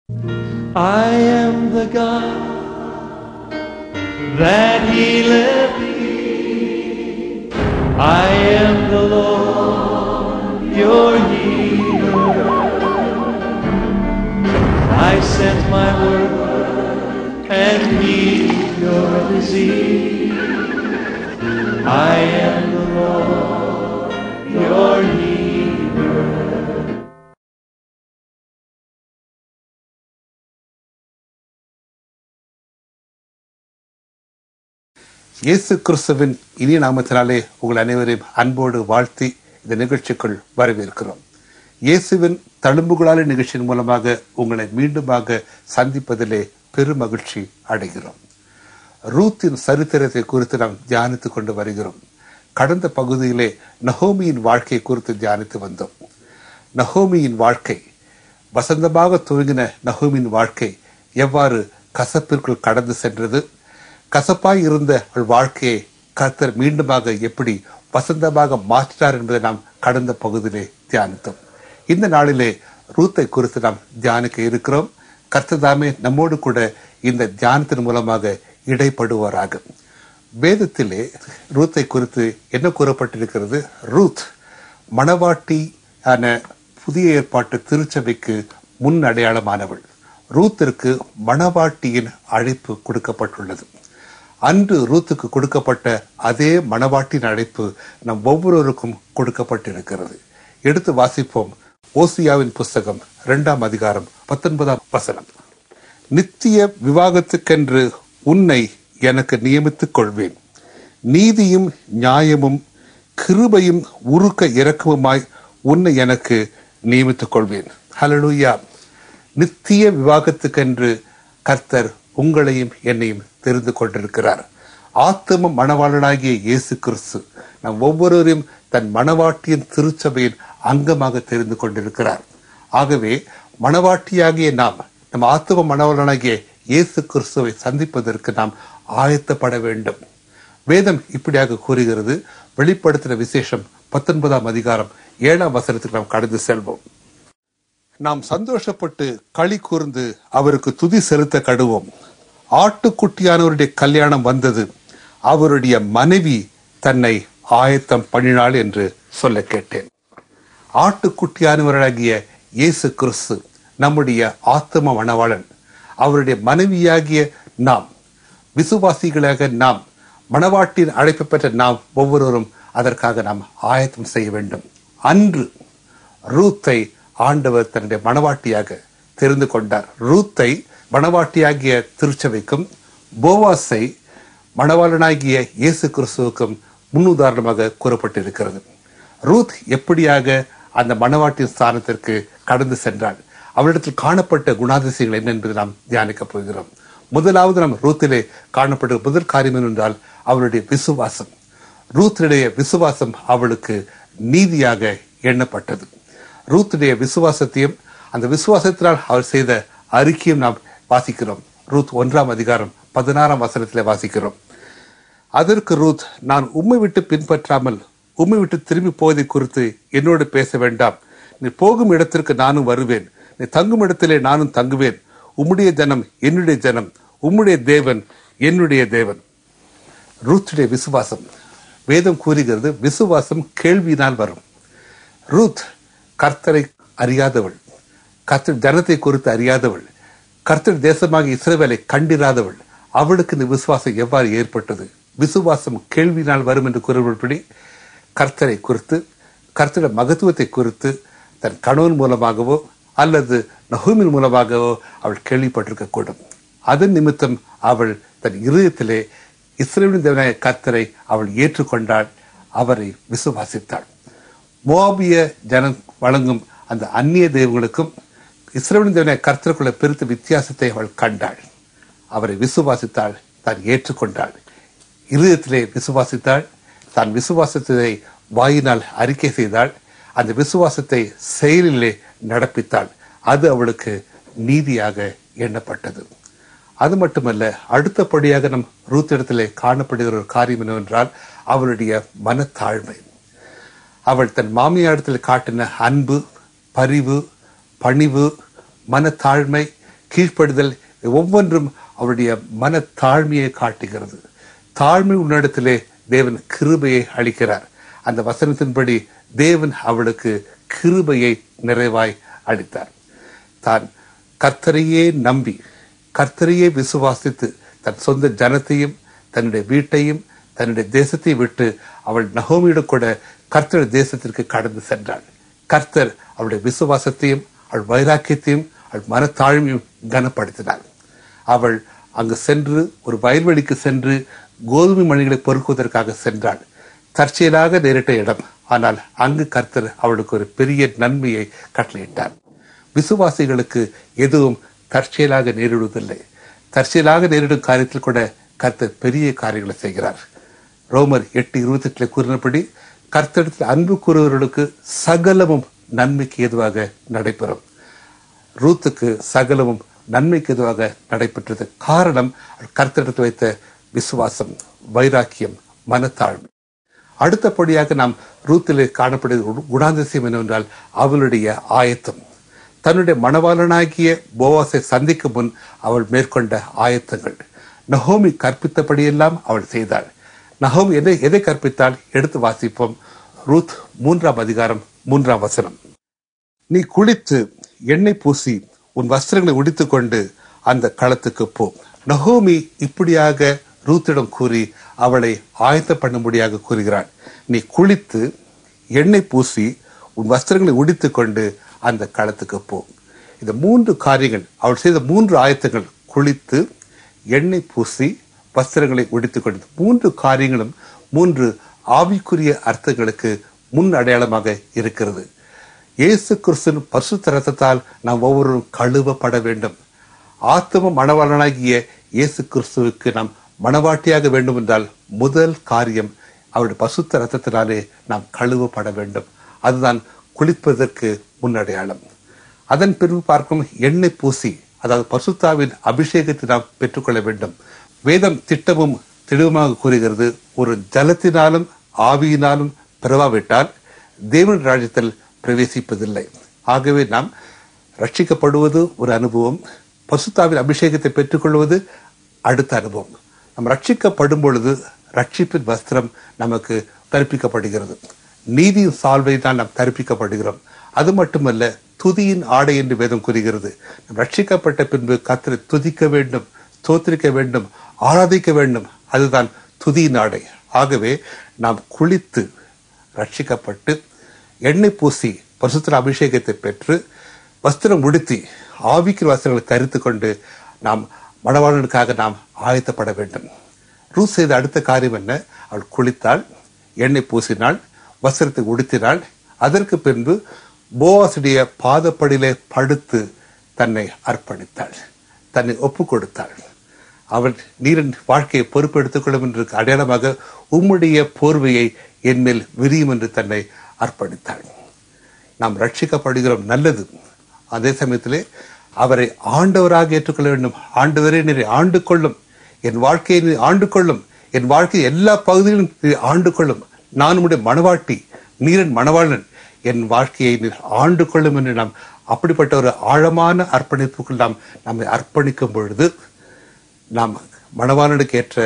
I am the God that healeth thee. I am the Lord, your healer. I sent my word and healed your disease. I am the Lord, your healer. இயேசு கிறிஸ்துவின் இனிய நாமத்தினாலே உங்கள் அனைவரையும் அன்போடு வாழ்த்தி இந்த நிகழ்ச்சிக்குள் வரவேற்கிறோம். இயேசுவின் தழும்புகளாலே நிகழ்ச்சியின் மூலமாக உங்களை மீண்டுமாக சந்திப்பதிலே பெரும் மகிழ்ச்சி அடைகிறோம். ரூத்தின் சரித்திரத்தை குறித்து நாம் தியானித்துக் கொண்டு வருகிறோம். கடந்த பகுதியிலே நகோமியின் வாழ்க்கை குறித்து தியானித்து வந்தோம். நகோமியின் வாழ்க்கை, வசந்தமாக துவங்கின நகோமியின் வாழ்க்கை எவ்வாறு கசப்பிற்குள் கடந்து சென்றது, கசப்பாய் இருந்த அவள் வாழ்க்கையை கர்த்தர் மீண்டுமாக எப்படி வசந்தமாக மாற்றினார் என்பதை நாம் கடந்த பகுதியிலே தியானித்தோம். இந்த நாளிலே ரூத்தை குறித்து நாம் தியானிக்க இருக்கிறோம். கர்த்தர் தாமே நம்மோடு கூட இந்த தியானத்தின் மூலமாக இடைப்படுவாராக. வேதத்திலே ரூத்தை குறித்து என்ன கூறப்பட்டிருக்கிறது? ரூத் மணவாட்டியான புதிய ஏற்பாட்டு திருச்சபைக்கு முன் அடையாளமானவள். ரூத்திற்கு மணவாட்டியின் அழைப்பு கொடுக்கப்பட்டுள்ளது. அன்று ரூத்துக்கு கொடுக்கப்பட்ட அதே மணவாட்டின் அழைப்பு நம் ஒவ்வொருவருக்கும் கொடுக்கப்பட்டிருக்கிறது. எடுத்து வாசிப்போம். ஓசியாவின் புஸ்தகம் 2ஆம் அதிகாரம் 19ஆம் வசனம். நித்திய விவாகத்துக்கென்று உன்னை எனக்கு நியமித்துக் கொள்வேன். நீதியும் நியாயமும் கிருபையும் உருக்க இரக்கமுமாய் உன்னை எனக்கு நியமித்துக் கொள்வேன். ஹல்லேலூயா. நித்திய விவாகத்துக்கென்று கர்த்தர் உங்களையும் என்னையும் தெரிந்து கொண்டிருக்கிறார். ஆத்தும மணவாளனாகிய இயேசு கிறிஸ்து நம் ஒவ்வொருவரையும் தன் மணவாட்டியின் திருச்சபையின் அங்கமாக தெரிந்து கொண்டிருக்கிறார். ஆகவே மணவாட்டியாகிய நாம் நம் ஆத்தும மணவாளனாகிய இயேசு கிறிஸ்துவை சந்திப்பதற்கு நாம் ஆயத்தப்பட வேண்டும். வேதம் இப்படியாக கூறுகிறது. வெளிப்படுத்தின விசேஷம் 19ஆம் அதிகாரம் 7ஆம் வசனத்துக்கு நாம் கடந்து செல்வோம். நாம் சந்தோஷப்பட்டு களி கூர்ந்து அவருக்கு துதி செலுத்த கடுவோம். ஆட்டுக்குட்டியானவருடைய கல்யாணம் வந்தது, அவருடைய மனைவி தன்னை ஆயத்தம் பண்ணினாள் என்று சொல்ல கேட்டேன். ஆட்டுக்குட்டியானவராகிய இயேசு கிறிஸ்து நம்முடைய ஆத்தும மணவாளன். அவருடைய மனைவியாகிய நாம், விசுவாசிகளாக நாம், மணவாட்டின் அழைப்பு பெற்ற நாம் ஒவ்வொருவரும் அதற்காக நாம் ஆயத்தம் செய்ய வேண்டும். அன்று ரூத்தை ஆண்டவர் தன்னுடைய மணவாட்டியாக தெரிந்து கொண்டார். ரூத்தை மணவாட்டியாகிய திருச்சபைக்கும், போவாசை மணவாளனாகிய இயேசு கிறிஸ்துவுக்கும் முன்னுதாரணமாக கூறப்பட்டிருக்கிறது. ரூத் எப்படியாக அந்த மணவாட்டின் ஸ்தானத்திற்கு கடந்து சென்றாள், அவரிடத்தில் காணப்பட்ட குணாதிசயங்கள் என்ன என்பதை நாம் தியானிக்கப் போகிறோம். முதலாவது நாம் ரூத்திலே காணப்பட்ட முதல் காரியம் என்றால் அவருடைய விசுவாசம். ரூத்தினுடைய விசுவாசம் அவளுக்கு நீதியாக எண்ணப்பட்டது. ரூத்துடைய விசுவாசத்தையும் அந்த விசுவாசத்தினால் அவர் செய்த அறிக்கையும் நாம் வாசிக்கிறோம். ரூத் 1ஆம் அதிகாரம் 16ஆம் வசனத்திலே வாசிக்கிறோம். அதற்கு ரூத், நான் உம்மை விட்டு பின்பற்றாமல் உம்மை விட்டு திரும்பி போவதை குறித்து என்னோடு பேச வேண்டாம். நீ போகும் இடத்திற்கு நானும் வருவேன், நீ தங்கும் இடத்திலே நானும் தங்குவேன். உம்முடைய ஜனம் என்னுடைய ஜனம், உம்முடைய தேவன் என்னுடைய தேவன். ரூத்துடைய விசுவாசம், வேதம் கூறுகிறது, விசுவாசம் கேள்வியினால் வரும். ரூத் கர்த்தரை அறியாதவள், கர்த்தர் ஜனத்தை குறித்து அறியாதவள், கர்த்தர் தேசமாக இஸ்ரவேலை கண்டிராதவள். அவளுக்கு இந்த விசுவாசம் எவ்வாறு ஏற்பட்டது? விசுவாசம் கேள்வியினால் வரும் என்று கூறப்படி கர்த்தரை குறித்து, கர்த்தருடைய மகத்துவத்தை குறித்து தன் கணவன் மூலமாகவோ அல்லது நகோமின் மூலமாகவோ அவள் கேள்விப்பட்டிருக்க கூடும். அதன் நிமித்தம் அவள் தன் இருதயத்திலே இஸ்ரவேலின் தேவனாய கர்த்தரை அவள் ஏற்றுக்கொண்டாள், அவரை விசுவாசித்தாள். மோவாபிய ஜனம் வழங்கும் அந்த அந்நிய தெய்வங்களுக்கும் இஸ்ரவேலின் தேவனாய கர்த்தருக்குள்ள பெருத்த வித்தியாசத்தை அவள் கண்டாள், அவரை விசுவாசித்தாள், தான் ஏற்றுக்கொண்டாள். இருதயத்திலே விசுவாசித்தாள், தான் விசுவாசத்தை வாயினால் அறிக்கை செய்தாள், அந்த விசுவாசத்தை செயலிலே நடப்பித்தாள். அது அவளுக்கு நீதியாக எண்ணப்பட்டது. அது மட்டுமல்ல, அடுத்தபடியாக நம் ரூத்திடத்திலே காணப்படுகிற ஒரு காரியம் என்னவென்றால் அவளுடைய மனத்தாழ்மை. அவள் தன் மாமியாரிடத்தில் காட்டின அன்பு, பரிவு, பணிவு, மனத்தாழ்மை கீழ்ப்படுதல் ஒவ்வொன்றும் அவருடைய மன தாழ்மையை காட்டுகிறது. தாழ்மை உன்னிடத்திலே தேவன் கிருபையை அளிக்கிறார். அந்த வசனத்தின்படி தேவன் அவளுக்கு கிருபையை நிறைவாய் அளித்தார். தான் கர்த்தரையே நம்பி கர்த்தரையே விசுவாசித்து தன் சொந்த ஜனத்தையும் தன்னுடைய வீட்டையும் தன்னுடைய தேசத்தை விட்டு அவள் நகோமியிடம் கூட கர்த்தருடைய தேசத்திற்கு கடந்து சென்றாள். கர்த்தர் அவளுடைய விசுவாசத்தையும் அவள் வைராக்கியத்தையும் அவள் மனத்தாழ்மையும் கனப்படுத்தினாள். அவள் அங்கு சென்று ஒரு வயல்வெளிக்கு சென்று கோதுமை மணிகளை பொறுக்குவதற்காக சென்றாள். தற்செயலாக நேரிட்ட இடம், ஆனால் அங்கு கர்த்தர் அவளுக்கு ஒரு பெரிய நன்மையை கட்டளையிட்டார். விசுவாசிகளுக்கு எதுவும் தற்செயலாக நேரிடுவதில்லை. தற்செயலாக நேரிடும் காரியத்தில் கூட கர்த்தர் பெரிய காரியங்களை செய்கிறார். ரோமர் 8:28 கூறினபடி கர்த்தரிடத்தில் அன்பு கூறுவவர்களுக்கு சகலமும் நன்மைக்கு ஏதுவாக நடைபெறும். ரூத்துக்கு சகலமும் நன்மைக்கு எதுவாக நடைபெற்றது. காரணம் கர்த்தரிடத்தில் வைத்த விசுவாசம், வைராக்கியம், மனத்தாழ்மை. அடுத்தபடியாக நாம் ரூத்திலே காணப்படுகிற குணாதிசயம் என்னவென்றால் அவளுடைய ஆயத்தம். தன்னுடைய மணவாளனாகிய போவாசை சந்திக்கும் முன் அவள் மேற்கொண்ட ஆயத்தங்கள். நகோமி கற்பித்தபடியெல்லாம் அவள் செய்தாள். நகோமி எதை கற்பித்தாள்? எடுத்து வாசிப்போம். ரூத் 3:3 நீ குளித்து எண்ணெய் பூசி உன் வஸ்திரங்களை உடித்துக் கொண்டு அந்த களத்துக்கு போ. நகோமி இப்படியாக ரூத்திடம் கூறி அவளை ஆயத்த பண்ணும்படியாக கூறுகிறாள். நீ குளித்து எண்ணெய் பூசி உன் வஸ்திரங்களை உடித்துக் கொண்டு அந்த களத்துக்கு போ. இந்த 3 காரியங்கள் அவள் செய்த 3 ஆயத்தங்கள். குளித்து எண்ணெய் பூசி வஸ்திரங்களை உடித்துக் கொண்டு 3 காரியங்களும் 3 ஆவிக்குரிய அர்த்தங்களுக்கு முன் அடையாளமாக இருக்கிறது. இயேசு கிறிஸ்துவின் பரிசுத்த இரத்தத்தால் நாம் ஒவ்வொருவரும் கழுவப்பட வேண்டும். ஆத்தும மணவாளனாகிய இயேசு கிறிஸ்துவுக்கு நாம் மணவாட்டியாக வேண்டும் என்றால் முதல் காரியம் அவருடைய பரிசுத்த இரத்தத்தினாலே நாம் கழுவப்பட வேண்டும். அதுதான் குளிப்பதற்கு முன்னடையாளம். அதன் பிறகு பார்க்கும் எண்ணெய் பூசி, அதாவது பரிசுத்தாவின் அபிஷேகத்தை நாம் பெற்றுக்கொள்ள வேண்டும். வேதம் திட்டமும் தெளிவுமாக கூறுகிறது, ஒரு ஜலத்தினாலும் ஆவியினாலும் பிறவாவிட்டால் தேவன் ராஜ்யத்தில் பிரவேசிப்பதில்லை. ஆகவே நாம் ரட்சிக்கப்படுவது ஒரு அனுபவம், பரிசுத்தாவின் அபிஷேகத்தை பெற்றுக்கொள்வது அடுத்த அனுபவம். நாம் ரட்சிக்கப்படும் பொழுது ரட்சிப்பின் வஸ்திரம் நமக்கு தரிப்பிக்கப்படுகிறது. நீதியின் சால்வையினால் நாம் தரிப்பிக்கப்படுகிறோம். அது மட்டுமல்ல, துதியின் ஆடை என்று வேதம் கூறுகிறது. நாம் ரட்சிக்கப்பட்ட பின்பு கர்த்தரை துதிக்க வேண்டும், ஸ்தோத்திரிக்க வேண்டும், ஆராதிக்க வேண்டும். அதுதான் துதியின் ஆடை. ஆகவே நாம் குளித்து ரட்சிக்கப்பட்டு எண்ணெய் பூசி பரிசுத்த அபிஷேகத்தை பெற்று வஸ்திரம் உடுத்தி ஆவிக்கு வஸ்திரங்களை தரித்து கொண்டு நாம் மணவாளனுக்காக நாம் ஆயத்தப்பட வேண்டும். ரூத் செய்த அடுத்த காரியம் என்ன? அவள் குளித்தாள், எண்ணெய் பூசினாள், வஸ்திரத்தை உடுத்தினாள். அதற்கு பின்பு போவாசுடைய பாதப்படியிலே படுத்து தன்னை அர்ப்பணித்தாள், தன்னை ஒப்பு கொடுத்தாள். அவள் நீரின் வாழ்க்கையை பொறுப்பெடுத்துக் கொள்ளும் என்று அடையாளமாக உம்முடைய போர்வையை என்மேல் விரியும் என்று தன்னை அர்ப்பணித்தாள். நாம் ரட்சிக்கப்படுகிறோம், நல்லது. அதே சமயத்திலே அவரை ஆண்டவராக ஏற்றுக்கொள்ள வேண்டும். ஆண்டவரே நீரை ஆண்டு கொள்ளும், என் வாழ்க்கையை நீ ஆண்டு கொள்ளும், என் வாழ்க்கை எல்லா பகுதியிலும் நீ ஆண்டு கொள்ளும். நான் உடைய மணவாட்டி, நீரின் மணவாளன், என் வாழ்க்கையை நீர் ஆண்டு கொள்ளும் என்று நாம் அப்படிப்பட்ட ஒரு ஆழமான அர்ப்பணிப்புக்குள் நாம் நம்மை அர்ப்பணிக்கும் பொழுது நாம் மணவாளனுக்கு ஏற்ற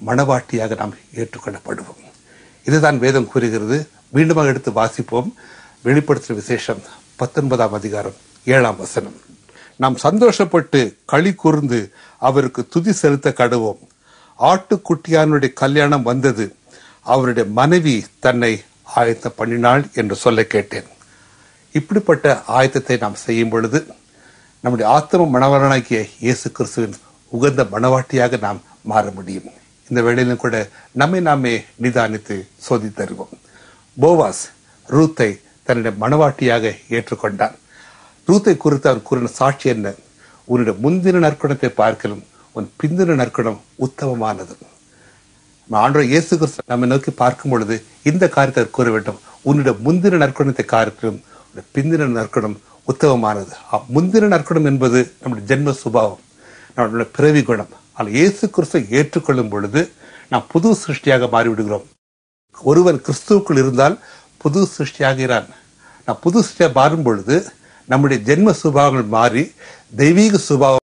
மணவாட்டியாக நாம் ஏற்றுக்கொள்ளப்படுவோம். இதுதான் வேதம் கூறுகிறது. மீண்டும் எடுத்து வாசிப்போம். வெளிப்படுத்தும் விசேஷம் 19:7 நாம் சந்தோஷப்பட்டு களி கூர்ந்து அவருக்கு துதி செலுத்த கடவோம். ஆட்டுக்குட்டியானுடைய கல்யாணம் வந்தது, அவருடைய மனைவி தன்னை ஆயத்த பண்ணினாள் என்று சொல்ல கேட்டேன். இப்படிப்பட்ட ஆயத்தத்தை நாம் செய்யும் பொழுது நம்முடைய ஆத்ம மணவாளனாகிய இயேசு கிறிஸ்துவின் உகந்த மணவாட்டியாக நாம் மாற முடியும். இந்த வேளையிலும் கூட நம்மை நாமே நிதானித்து சோதித்தருவோம். போவாஸ் ரூத்தை தன்னுடைய மணவாட்டியாக ஏற்றுக்கொண்டார். ரூத்தை குறித்து அவர் கூறின சாட்சி என்ன? உன்னுடைய முந்தின நற்குணத்தை பார்க்கலும் உன் பிந்தின நற்குணம் உத்தமமானது. ஆண்டவர் இயேசு கிறிஸ்து நம்மை நோக்கி பார்க்கும் பொழுது இந்த காரியத்தை கூற வேண்டும். உன்னுடைய முந்தின நற்குணத்தை பார்க்கலும் பிந்தின நற்குணம் உத்தமமானது. முந்தின நற்குணம் என்பது நம்முடைய ஜென்ம சுபாவம், நம்முடைய பிறவி குணம். ஆனால் இயேசு கிறிஸ்துவை ஏற்றுக்கொள்ளும் பொழுது நாம் புது சிருஷ்டியாக மாறிவிடுகிறோம். ஒருவன் கிறிஸ்துவுக்குள் இருந்தால் புது சிருஷ்டியாகிறான். நாம் புது சிருஷ்டியாக மாறும் பொழுது நம்முடைய ஜென்ம சுபாவங்கள் மாறி தெய்வீக சுபாவம்